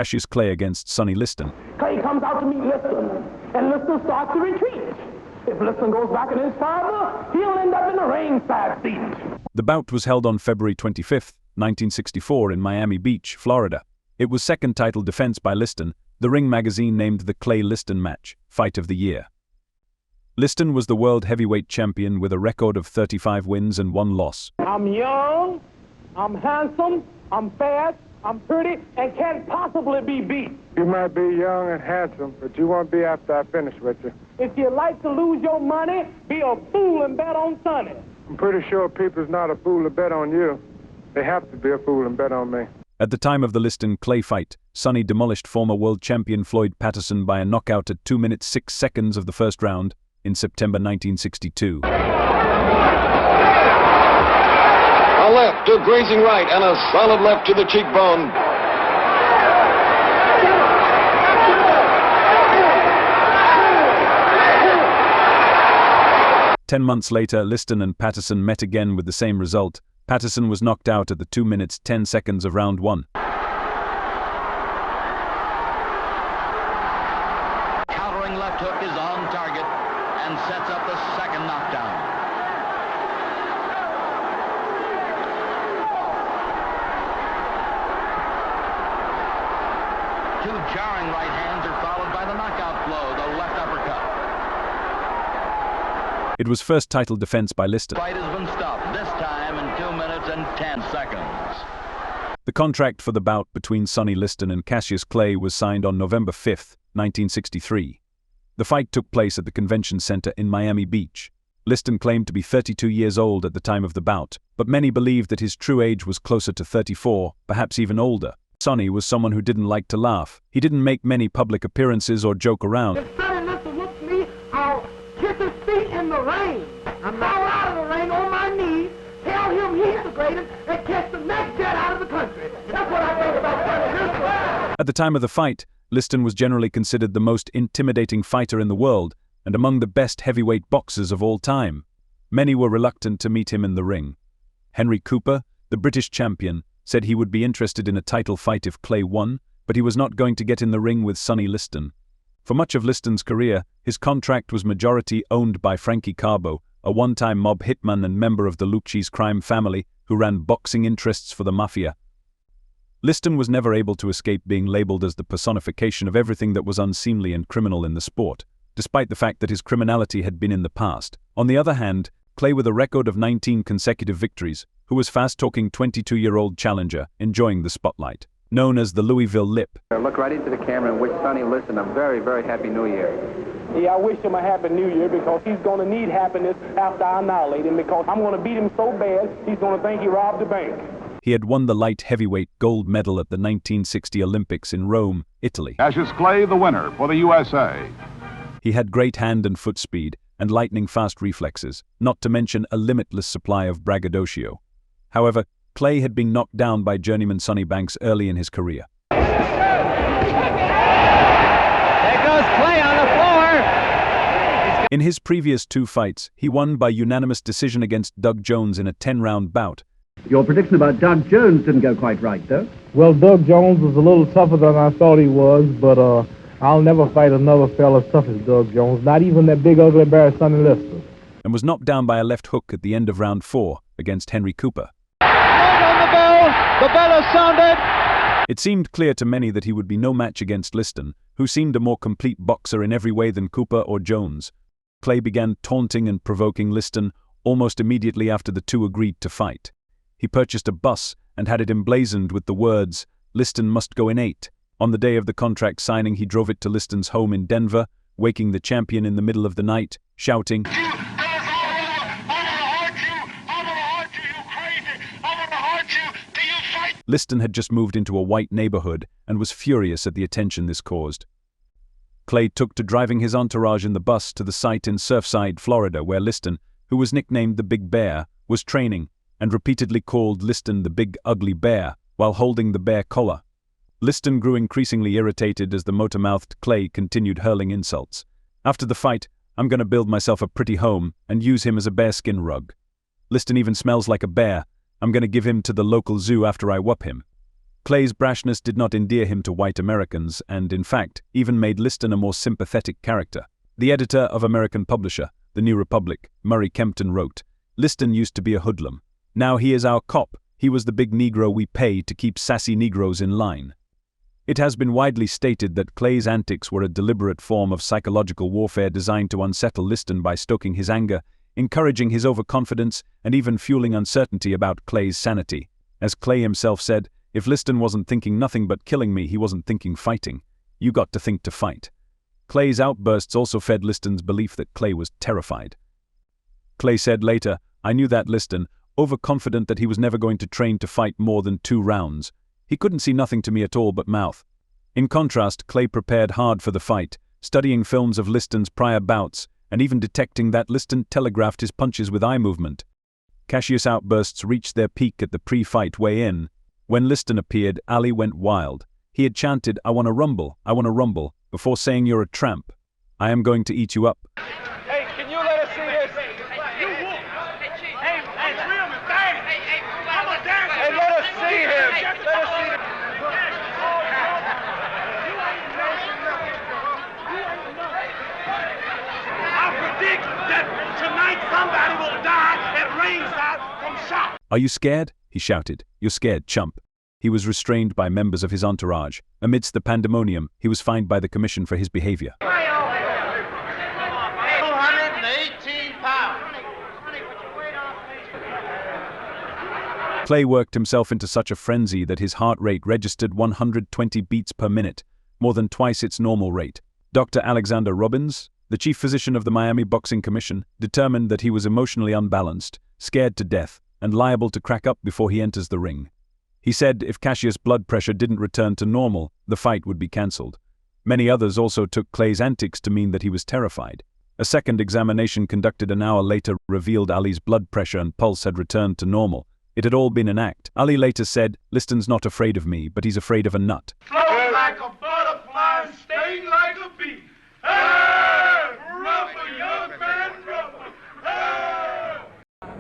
Cassius Clay against Sonny Liston. Clay comes out to meet Liston, and Liston starts to retreat. If Liston goes back in his father, he'll end up in the ringside seat. The bout was held on February 25, 1964 in Miami Beach, Florida. It was second title defense by Liston. The Ring magazine named the Clay-Liston match Fight of the Year. Liston was the world heavyweight champion with a record of 35 wins and 1 loss. I'm young, I'm handsome, I'm fast, I'm pretty, and can't possibly be beat. You might be young and handsome, but you won't be after I finish with you. If you like to lose your money, be a fool and bet on Sonny. I'm pretty sure people's not a fool to bet on you. They have to be a fool and bet on me. At the time of the Liston-Clay fight, Sonny demolished former world champion Floyd Patterson by a knockout at 2 minutes 6 seconds of the first round in September 1962. A left to grazing right and a solid left to the cheekbone. Ten months later, Liston and Patterson met again with the same result. Patterson was knocked out at the 2 minutes 10 seconds of round 1. Countering left hook is on target and sets up the second knockdown. Two jarring right hands are followed by the knockout blow, the left uppercut. It was first title defense by Liston. Fight has been stopped, this time in 2 minutes and 10 seconds. The contract for the bout between Sonny Liston and Cassius Clay was signed on November 5, 1963. The fight took place at the Convention Center in Miami Beach. Liston claimed to be 32 years old at the time of the bout, but many believed that his true age was closer to 34, perhaps even older. Sonny was someone who didn't like to laugh. He didn't make many public appearances or joke around. If Sonny Liston whoops me, I'll kiss his feet in the rain. I'm fall out of the rain on my knees, tell him he's the greatest, and catch the next jet out of the country. That's what I think about Sonny Liston. At the time of the fight, Liston was generally considered the most intimidating fighter in the world and among the best heavyweight boxers of all time. Many were reluctant to meet him in the ring. Henry Cooper, the British champion, said he would be interested in a title fight if Clay won, but he was not going to get in the ring with Sonny Liston. For much of Liston's career, his contract was majority owned by Frankie Carbo, a one-time mob hitman and member of the Lucchese crime family who ran boxing interests for the mafia. Liston was never able to escape being labeled as the personification of everything that was unseemly and criminal in the sport, despite the fact that his criminality had been in the past. On the other hand, Clay, with a record of 19 consecutive victories, who was fast-talking 22-year-old challenger, enjoying the spotlight. Known as the Louisville Lip. Look right into the camera and wish Sonny Liston a very, very happy New Year. Yeah, I wish him a happy New Year because he's going to need happiness after I annihilate him because I'm going to beat him so bad he's going to think he robbed the bank. He had won the light heavyweight gold medal at the 1960 Olympics in Rome, Italy. Cassius Clay, the winner for the USA. He had great hand and foot speed and lightning-fast reflexes, not to mention a limitless supply of braggadocio. However, Clay had been knocked down by journeyman Sonny Banks early in his career. There goes Clay on the floor! In his previous 2 fights, he won by unanimous decision against Doug Jones in a 10-round bout. Your prediction about Doug Jones didn't go quite right, though. Well, Doug Jones was a little tougher than I thought he was, but I'll never fight another fella as tough as Doug Jones, not even that big ugly bear Sonny Liston. And was knocked down by a left hook at the end of round 4 against Henry Cooper. The bell has sounded! It seemed clear to many that he would be no match against Liston, who seemed a more complete boxer in every way than Cooper or Jones. Clay began taunting and provoking Liston almost immediately after the two agreed to fight. He purchased a bus and had it emblazoned with the words, "Liston must go in 8." On the day of the contract signing, he drove it to Liston's home in Denver, waking the champion in the middle of the night, shouting, Liston had just moved into a white neighborhood and was furious at the attention this caused. Clay took to driving his entourage in the bus to the site in Surfside, Florida, where Liston, who was nicknamed the Big Bear, was training, and repeatedly called Liston the Big Ugly Bear while holding the bear collar. Liston grew increasingly irritated as the motor-mouthed Clay continued hurling insults. After the fight, "I'm gonna build myself a pretty home and use him as a bearskin rug. Liston even smells like a bear. I'm gonna give him to the local zoo after I whoop him." Clay's brashness did not endear him to white Americans and, in fact, even made Liston a more sympathetic character. The editor of American publisher, The New Republic, Murray Kempton, wrote, "Liston used to be a hoodlum. Now he is our cop. He was the big Negro we pay to keep sassy Negroes in line." It has been widely stated that Clay's antics were a deliberate form of psychological warfare designed to unsettle Liston by stoking his anger, encouraging his overconfidence, and even fueling uncertainty about Clay's sanity. As Clay himself said, "If Liston wasn't thinking nothing but killing me, he wasn't thinking fighting. You got to think to fight." Clay's outbursts also fed Liston's belief that Clay was terrified. Clay said later, "I knew that Liston, overconfident that he was never going to train to fight more than 2 rounds. He couldn't see nothing to me at all but mouth." In contrast, Clay prepared hard for the fight, studying films of Liston's prior bouts, and even detecting that Liston telegraphed his punches with eye movement. Cassius' outbursts reached their peak at the pre-fight weigh-in. When Liston appeared, Ali went wild. He had chanted, "I want to rumble," before saying, "You're a tramp. I am going to eat you up." Hey, can you let us see this? Hey, let us see him. Let us see him. I predict that tonight somebody will die at ringside from shock. "Are you scared?" he shouted. "You're scared, chump." He was restrained by members of his entourage. Amidst the pandemonium, he was fined by the commission for his behavior. 218 pounds. Clay worked himself into such a frenzy that his heart rate registered 120 beats per minute, more than twice its normal rate. Dr. Alexander Robbins, the chief physician of the Miami Boxing Commission, determined that he was emotionally unbalanced, scared to death, and liable to crack up before he enters the ring. He said if Cassius' blood pressure didn't return to normal, the fight would be cancelled. Many others also took Clay's antics to mean that he was terrified. A second examination conducted an hour later revealed Ali's blood pressure and pulse had returned to normal. It had all been an act. Ali later said, "Liston's not afraid of me, but he's afraid of a nut." Float like a butterfly and sting like a bee. Hey! Rubber, young man, rubber. Hey!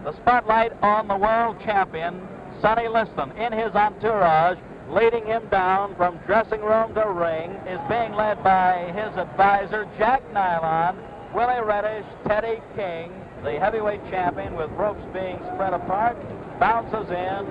The spotlight on the world champion, Sonny Liston, in his entourage, leading him down from dressing room to ring, is being led by his advisor, Jack Nylon, Willie Reddish, Teddy King, the heavyweight champion, with ropes being spread apart, bounces in,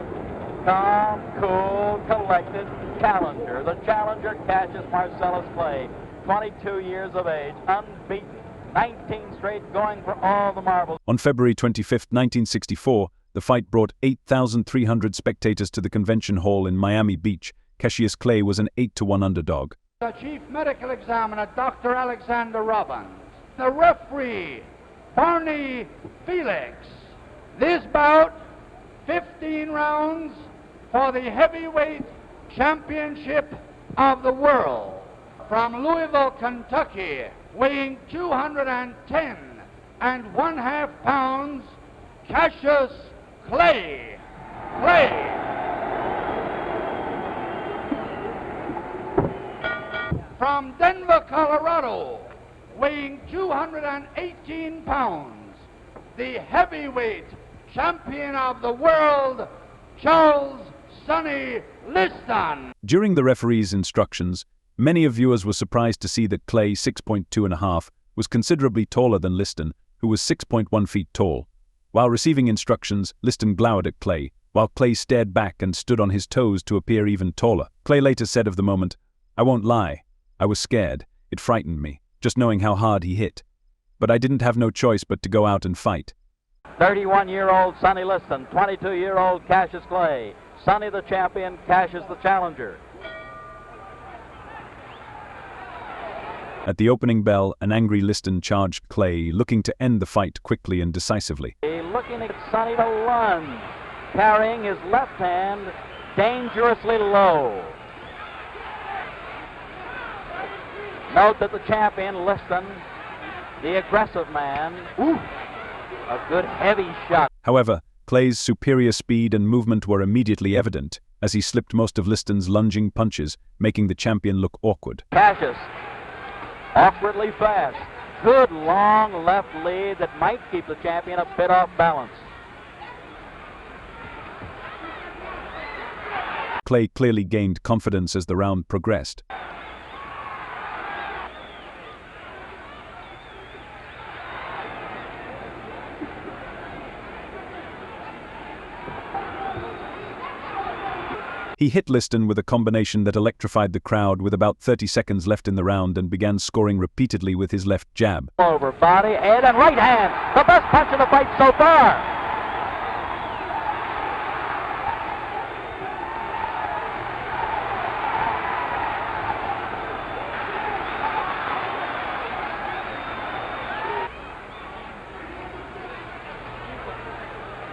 calm, cool, collected, challenger. The challenger, Cassius Marcellus Clay, 22 years of age, unbeaten, 19 straight, going for all the marbles. On February 25, 1964, the fight brought 8,300 spectators to the convention hall in Miami Beach. Cassius Clay was an 8-1 underdog. The chief medical examiner, Dr. Alexander Robbins. The referee, Barney Felix. This bout, 15 rounds for the heavyweight championship of the world. From Louisville, Kentucky, weighing 210 1/2 pounds, Cassius Clay. From Denver, Colorado, weighing 218 pounds, the heavyweight champion of the world, Charles Sonny Liston. During the referee's instructions, many of viewers were surprised to see that Clay, 6.2½, was considerably taller than Liston, who was 6.1 feet tall. While receiving instructions, Liston glowered at Clay, while Clay stared back and stood on his toes to appear even taller. Clay later said of the moment, "I won't lie. I was scared. It frightened me, just knowing how hard he hit. But I didn't have no choice but to go out and fight." 31-year-old Sonny Liston, 22-year-old Cassius Clay. Sonny the champion, Cassius the challenger. At the opening bell, an angry Liston charged Clay, looking to end the fight quickly and decisively. Looking at Sonny to lunge, carrying his left hand dangerously low. Note that the champion, Liston, the aggressive man, a good heavy shot. However, Clay's superior speed and movement were immediately evident, as he slipped most of Liston's lunging punches, making the champion look awkward. Cassius, awkwardly fast. Good long left lead that might keep the champion a bit off balance. Clay clearly gained confidence as the round progressed. He hit Liston with a combination that electrified the crowd with about 30 seconds left in the round and began scoring repeatedly with his left jab. Over body, head, and right hand. The best punch of the fight so far.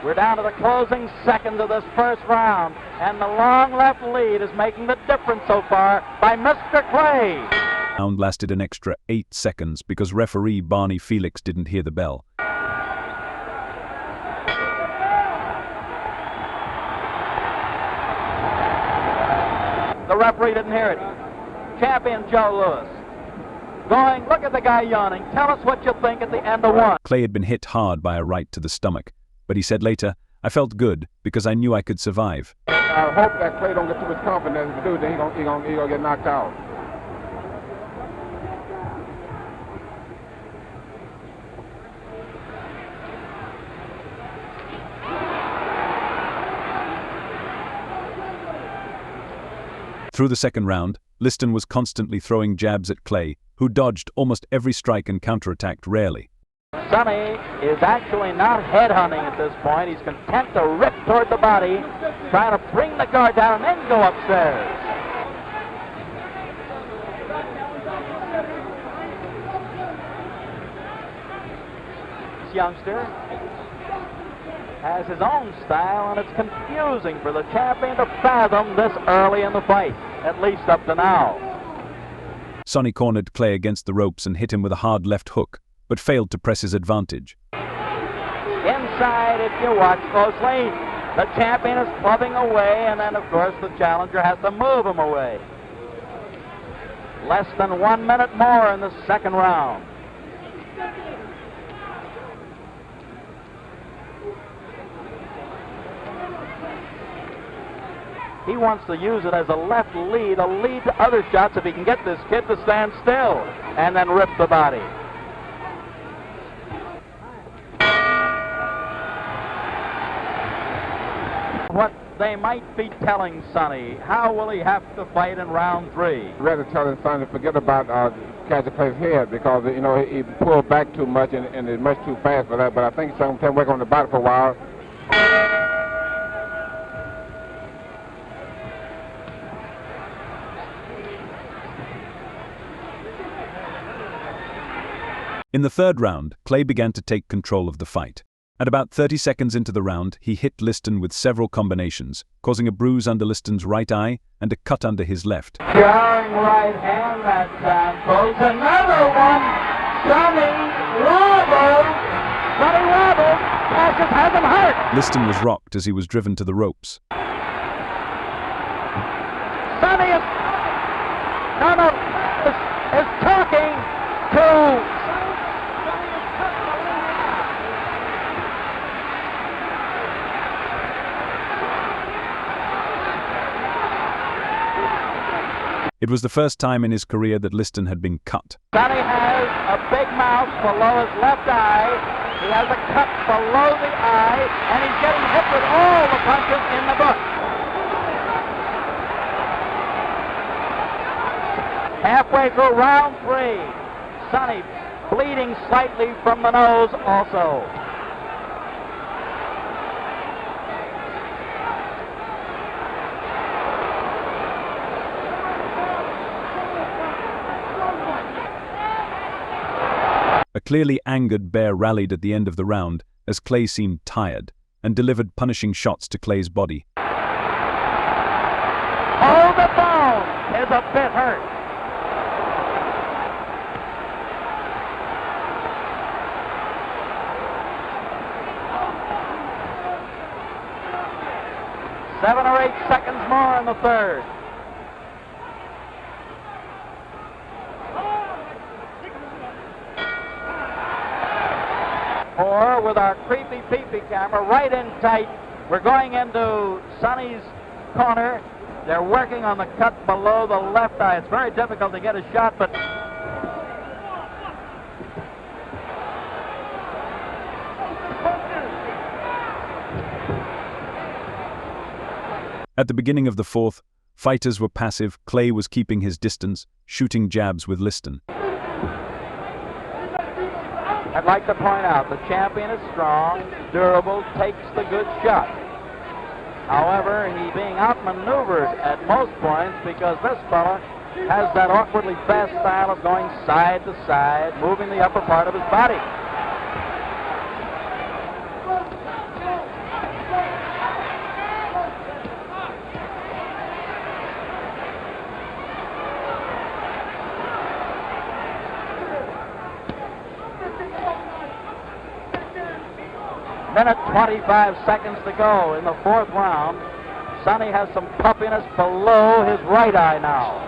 We're down to the closing seconds of this first round, and the long left lead is making the difference so far by Mr. Clay. The round lasted an extra 8 seconds because referee Barney Felix didn't hear the bell. The referee didn't hear it. Champion Joe Louis. Going, look at the guy yawning. Tell us what you think at the end of one. Clay had been hit hard by a right to the stomach, but he said later, "I felt good because I knew I could survive." I hope that Clay don't get too much confidence to do, then he gonna get knocked out. Through the second round, Liston was constantly throwing jabs at Clay, who dodged almost every strike and counterattacked rarely. Sonny is actually not headhunting at this point. He's content to rip toward the body, trying to bring the guard down and then go upstairs. This youngster has his own style, and it's confusing for the champion to fathom this early in the fight, at least up to now. Sonny cornered Clay against the ropes and hit him with a hard left hook, but failed to press his advantage. Inside, if you watch closely, the champion is clubbing away, and then, of course, the challenger has to move him away. Less than 1 minute more in the second round. He wants to use it as a left lead, a lead to other shots if he can get this kid to stand still and then rip the body. What they might be telling Sonny, how will he have to fight in round 3? I'd rather tell his son to forget about Cassius Clay's head because, you know, he pulled back too much and is much too fast for that, but I think he's going to work on the body for a while. In the third round, Clay began to take control of the fight. At about 30 seconds into the round, he hit Liston with several combinations, causing a bruise under Liston's right eye and a cut under his left. Jarring right hand that time, folks. Another one. Sonny wobbles. Sonny wobbles. Cassius has him hurt. Liston was rocked as he was driven to the ropes. Sonny is talking to... It was the first time in his career that Liston had been cut. Sonny has a big mouth below his left eye. He has a cut below the eye, and he's getting hit with all the punches in the book. Halfway through round 3, Sonny bleeding slightly from the nose also. A clearly angered Bear rallied at the end of the round as Clay seemed tired and delivered punishing shots to Clay's body. Oh, the bone is a bit hurt. Seven or 8 seconds more in the third. Or with our creepy peepee camera right in tight, we're going into Sonny's corner. They're working on the cut below the left eye. It's very difficult to get a shot, but At the beginning of the fourth, fighters were passive. Clay was keeping his distance, shooting jabs with Liston. I'd like to point out the champion is strong, durable, takes the good shot. However, he's being outmaneuvered at most points because this fella has that awkwardly fast style of going side to side, moving the upper part of his body. Minute 25 seconds to go in the fourth round. Sonny has some puffiness below his right eye now.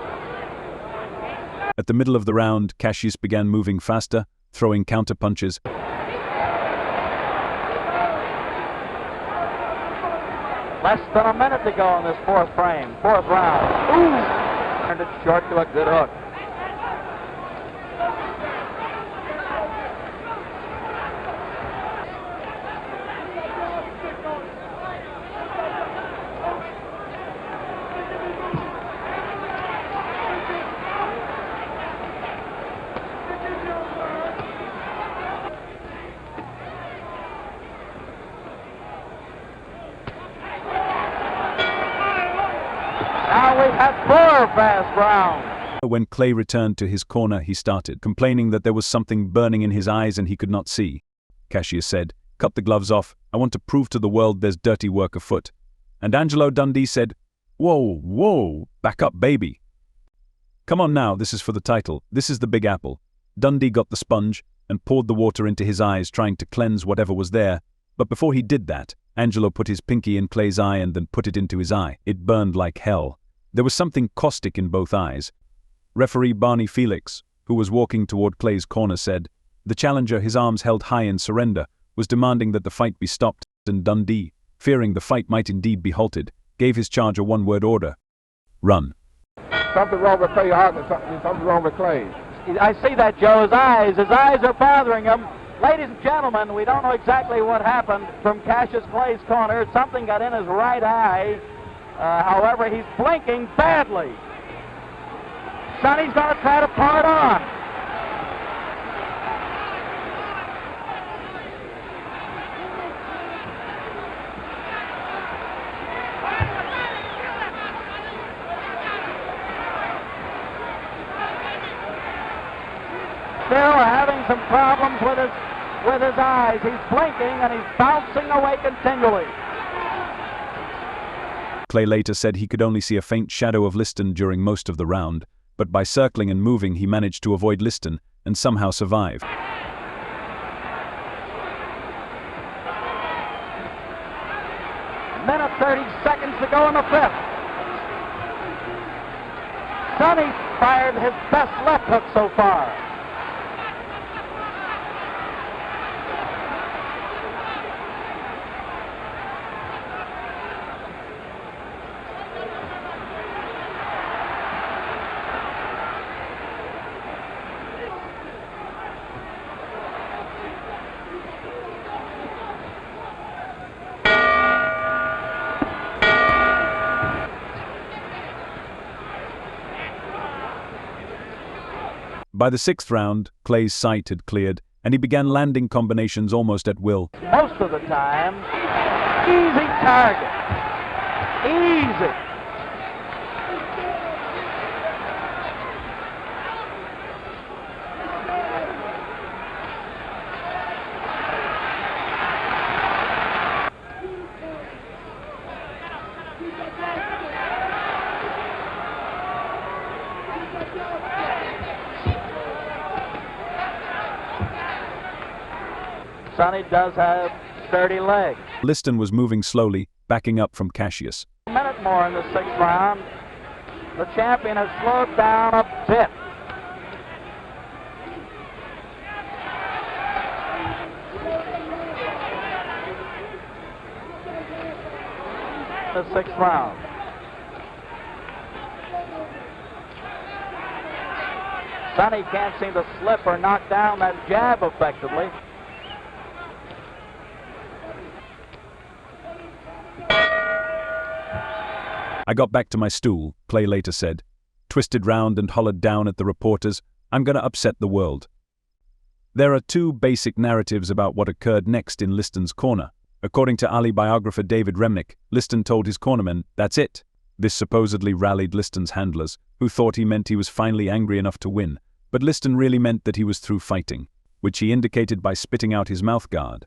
At the middle of the round, Cassius began moving faster, throwing counterpunches. Less than a minute to go in this fourth round. Ooh! Turned it short to a good hook. Now we've had 4 fast rounds. When Clay returned to his corner, he started complaining that there was something burning in his eyes and he could not see. Cassius said, "Cut the gloves off. I want to prove to the world there's dirty work afoot." And Angelo Dundee said, "Whoa, whoa, back up, baby. Come on now, this is for the title. This is the Big Apple." Dundee got the sponge and poured the water into his eyes, trying to cleanse whatever was there. But before he did that, Angelo put his pinky in Clay's eye and then put it into his eye. It burned like hell. There was something caustic in both eyes. Referee Barney Felix, who was walking toward Clay's corner, said, the challenger, his arms held high in surrender, was demanding that the fight be stopped, and Dundee, fearing the fight might indeed be halted, gave his charge a one-word order: run. Something wrong with Clay. Something wrong with Clay. I see that, Joe. His eyes are bothering him. Ladies and gentlemen, we don't know exactly what happened from Cassius Clay's corner. Something got in his right eye. However, he's blinking badly. Sonny's going to try to pull it on. Still having some problems with his eyes. He's blinking and he's bouncing away continually. Clay later said he could only see a faint shadow of Liston during most of the round, but by circling and moving he managed to avoid Liston and somehow survive. Minute 30 seconds to go in the fifth. Sonny fired his best left hook so far. By the sixth round, Clay's sight had cleared, and he began landing combinations almost at will. Most of the time, easy target. Easy. Sonny does have sturdy legs. Liston was moving slowly, backing up from Cassius. A minute more in the sixth round. The champion has slowed down a bit. The sixth round. Sonny can't seem to slip or knock down that jab effectively. I got back to my stool, Clay later said, twisted round and hollered down at the reporters, I'm gonna upset the world. There are two basic narratives about what occurred next in Liston's corner. According to Ali biographer David Remnick, Liston told his cornermen, that's it. This supposedly rallied Liston's handlers, who thought he meant he was finally angry enough to win, but Liston really meant that he was through fighting, which he indicated by spitting out his mouth guard.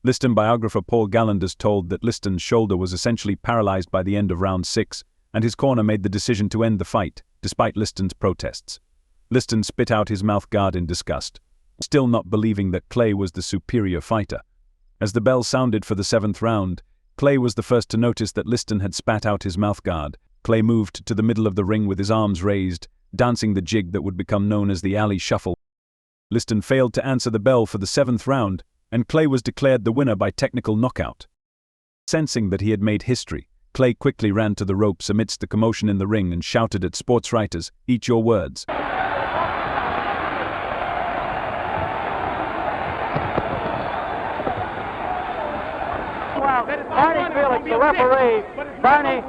Liston biographer Paul Gallanders told that Liston's shoulder was essentially paralyzed by the end of round 6, and his corner made the decision to end the fight, despite Liston's protests. Liston spit out his mouth guard in disgust, still not believing that Clay was the superior fighter. As the bell sounded for the 7th round, Clay was the first to notice that Liston had spat out his mouth guard. Clay moved to the middle of the ring with his arms raised, dancing the jig that would become known as the alley shuffle. Liston failed to answer the bell for the 7th round, and Clay was declared the winner by technical knockout. Sensing that he had made history, Clay quickly ran to the ropes amidst the commotion in the ring and shouted at sports writers, "Eat your words." Barney Felix, the referee. Barney,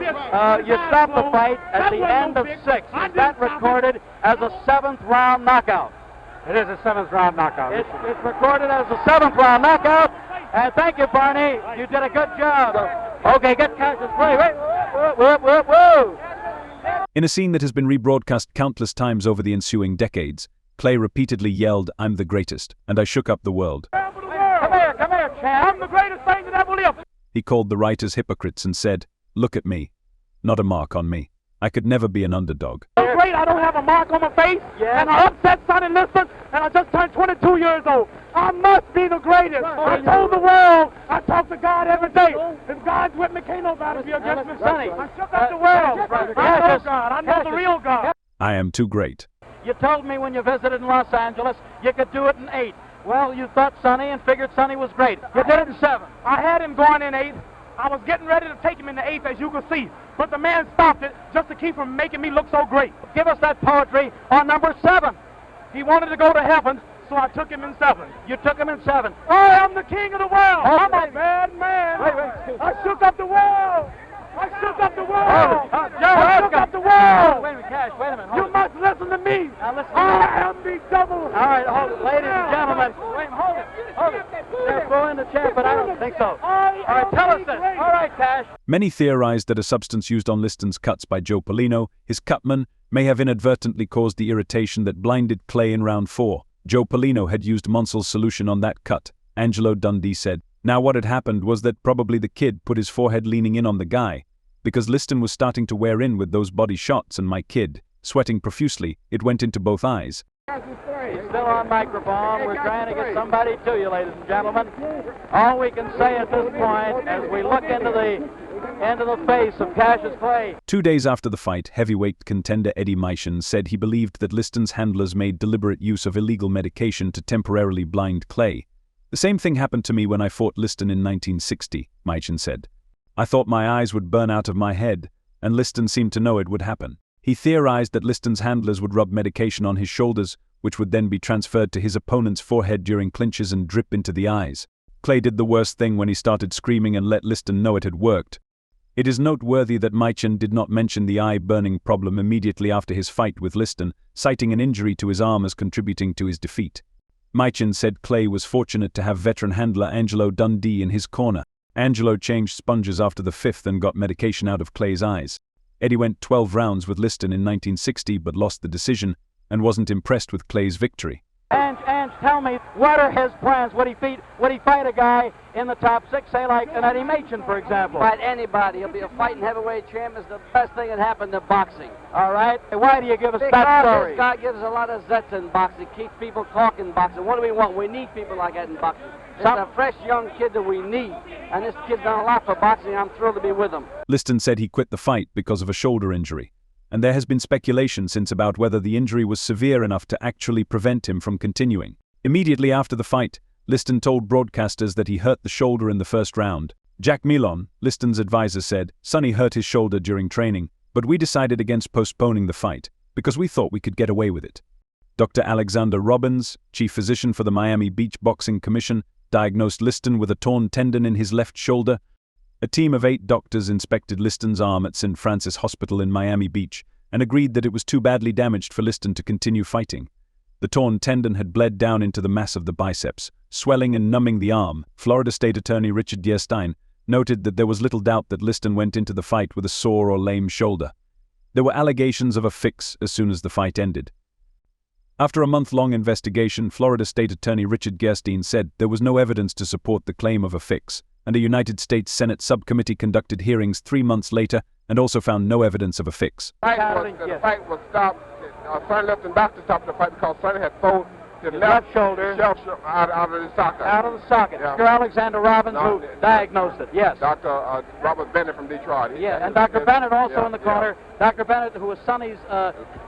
you stopped the fight at the end of 6. Is that recorded as a 7th round knockout? It is a 7th round knockout. It's recorded as a 7th round knockout. And thank you, Barney. You did a good job. Okay, get Cassius. Wait. Whoa. In a scene that has been rebroadcast countless times over the ensuing decades, Clay repeatedly yelled, "I'm the greatest, and I shook up the world." Come here, champ. I'm the greatest thing that ever lived. He called the writers hypocrites and said, "Look at me. Not a mark on me. I could never be an underdog." I'm great. I don't have a mark on my face. Yeah. And I upset Sonny Liston, and I just turned 22 years old. I must be the greatest. I told the world. I talk to God every day. If God's with me, can't nobody be against me. Sonny, I shook up the world. I know God. I know the real God. I am too great. You told me when you visited in Los Angeles you could do it in 8. Well, you thought Sonny and figured Sonny was great. You did it in 7. I had him going in 8. I was getting ready to take him in the 8th, as you can see. But the man stopped it just to keep from making me look so great. Give us that poetry on number 7. He wanted to go to heaven, so I took him in 7. You took him in 7. I am the king of the world. Oh, I'm a bad man. I shook up the world. I shook up the world. I shook up the world. Wait a minute, Cash. Wait a minute. You must listen to me. Now listen to I am the double. All right, hold it. Ladies and gentlemen. Wait, hold it. They're throwing the champ, but I don't think so. All right, tell us this. All right, Cash. Many theorized that a substance used on Liston's cuts by Joe Polino, his cutman, may have inadvertently caused the irritation that blinded Clay in round 4. Joe Polino had used Monsel's solution on that cut, Angelo Dundee said. Now what had happened was that probably the kid put his forehead leaning in on the guy, because Liston was starting to wear in with those body shots, and my kid, sweating profusely, it went into both eyes. He's still on microphone. We're trying to get somebody to you, ladies and gentlemen. All we can say at this point, as we look into the face of Cassius Clay. 2 days after the fight, heavyweight contender Eddie Meichin said he believed that Liston's handlers made deliberate use of illegal medication to temporarily blind Clay. The same thing happened to me when I fought Liston in 1960, Meichin said. I thought my eyes would burn out of my head, and Liston seemed to know it would happen. He theorized that Liston's handlers would rub medication on his shoulders, which would then be transferred to his opponent's forehead during clinches and drip into the eyes. Clay did the worst thing when he started screaming and let Liston know it had worked. It is noteworthy that Meichin did not mention the eye-burning problem immediately after his fight with Liston, citing an injury to his arm as contributing to his defeat. Meichin said Clay was fortunate to have veteran handler Angelo Dundee in his corner. Angelo changed sponges after the 5th and got medication out of Clay's eyes. Eddie went 12 rounds with Liston in 1960 but lost the decision and wasn't impressed with Clay's victory. Ange, tell me, what are his plans? Would he fight a guy in the top 6, say like an Eddie Meichin, for example? Fight anybody. He'll be a fighting heavyweight champ. It's the best thing that happened to boxing. All right. Why do you give us that story? This guy gives a lot of zets in boxing. Keeps people talking boxing. What do we want? We need people like that in boxing. It's a fresh young kid that we need. And this kid's done a lot for boxing. I'm thrilled to be with him. Liston said he quit the fight because of a shoulder injury, and there has been speculation since about whether the injury was severe enough to actually prevent him from continuing. Immediately after the fight, Liston told broadcasters that he hurt the shoulder in the 1st round. Jack Milon, Liston's advisor, said, "Sonny hurt his shoulder during training, but we decided against postponing the fight because we thought we could get away with it." Dr. Alexander Robbins, chief physician for the Miami Beach Boxing Commission, diagnosed Liston with a torn tendon in his left shoulder. A team of 8 doctors inspected Liston's arm at St. Francis Hospital in Miami Beach and agreed that it was too badly damaged for Liston to continue fighting. The torn tendon had bled down into the mass of the biceps, swelling and numbing the arm. Florida State Attorney Richard Dierstein noted that there was little doubt that Liston went into the fight with a sore or lame shoulder. There were allegations of a fix as soon as the fight ended. After a month-long investigation, Florida State Attorney Richard Dierstein said there was no evidence to support the claim of a fix, and a United States Senate subcommittee conducted hearings 3 months later and also found no evidence of a fix. The fight was stopped. Sonny Liston doctor stopped the fight because Sonny had pulled his left shoulder out of the socket. Out of the socket. Yeah. Dr. Alexander Robbins, who diagnosed it, yes. Dr. Robert Bennett from Detroit. Yeah, and Dr. Bennett also in the corner. Dr. Bennett, who was Sonny's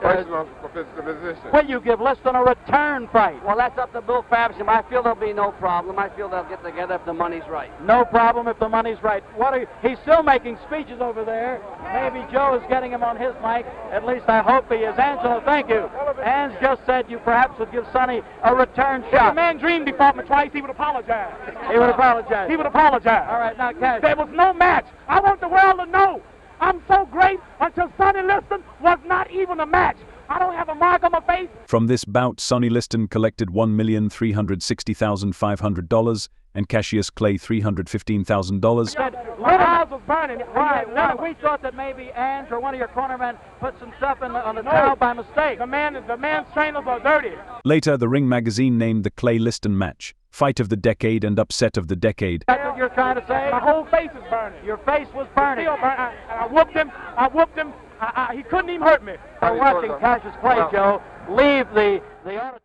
personal physician. Will you give Liston a return fight? Well, that's up to Bill Patterson. I feel there'll be no problem. I feel they'll get together if the money's right. No problem if the money's right. He's still making speeches over there. Maybe Joe is getting him on his mic. At least I hope he is. Angela, thank you. Ange just said you perhaps would give Sonny a return shot. If the man dreamed he fought me twice, he would apologize. He would apologize. He would apologize. All right, now, Cassius. There was no match. I want the world to know I'm so great until Sonny Liston was not even a match. I don't have a mark on my face. From this bout, Sonny Liston collected $1,360,500 and Cassius Clay $315,000. My house was burning. Why? We thought that maybe Ange or one of your cornermen put some stuff on the towel by mistake. The man's trainers are dirty. Later, the Ring magazine named the Clay-Liston match Fight of the Decade and Upset of the Decade. That's what you're trying to say? My whole face is burning. Your face was burning. Still burning. I whooped him. He couldn't even hurt me. We're watching Cassius Clay, Joe, leave the auditorium.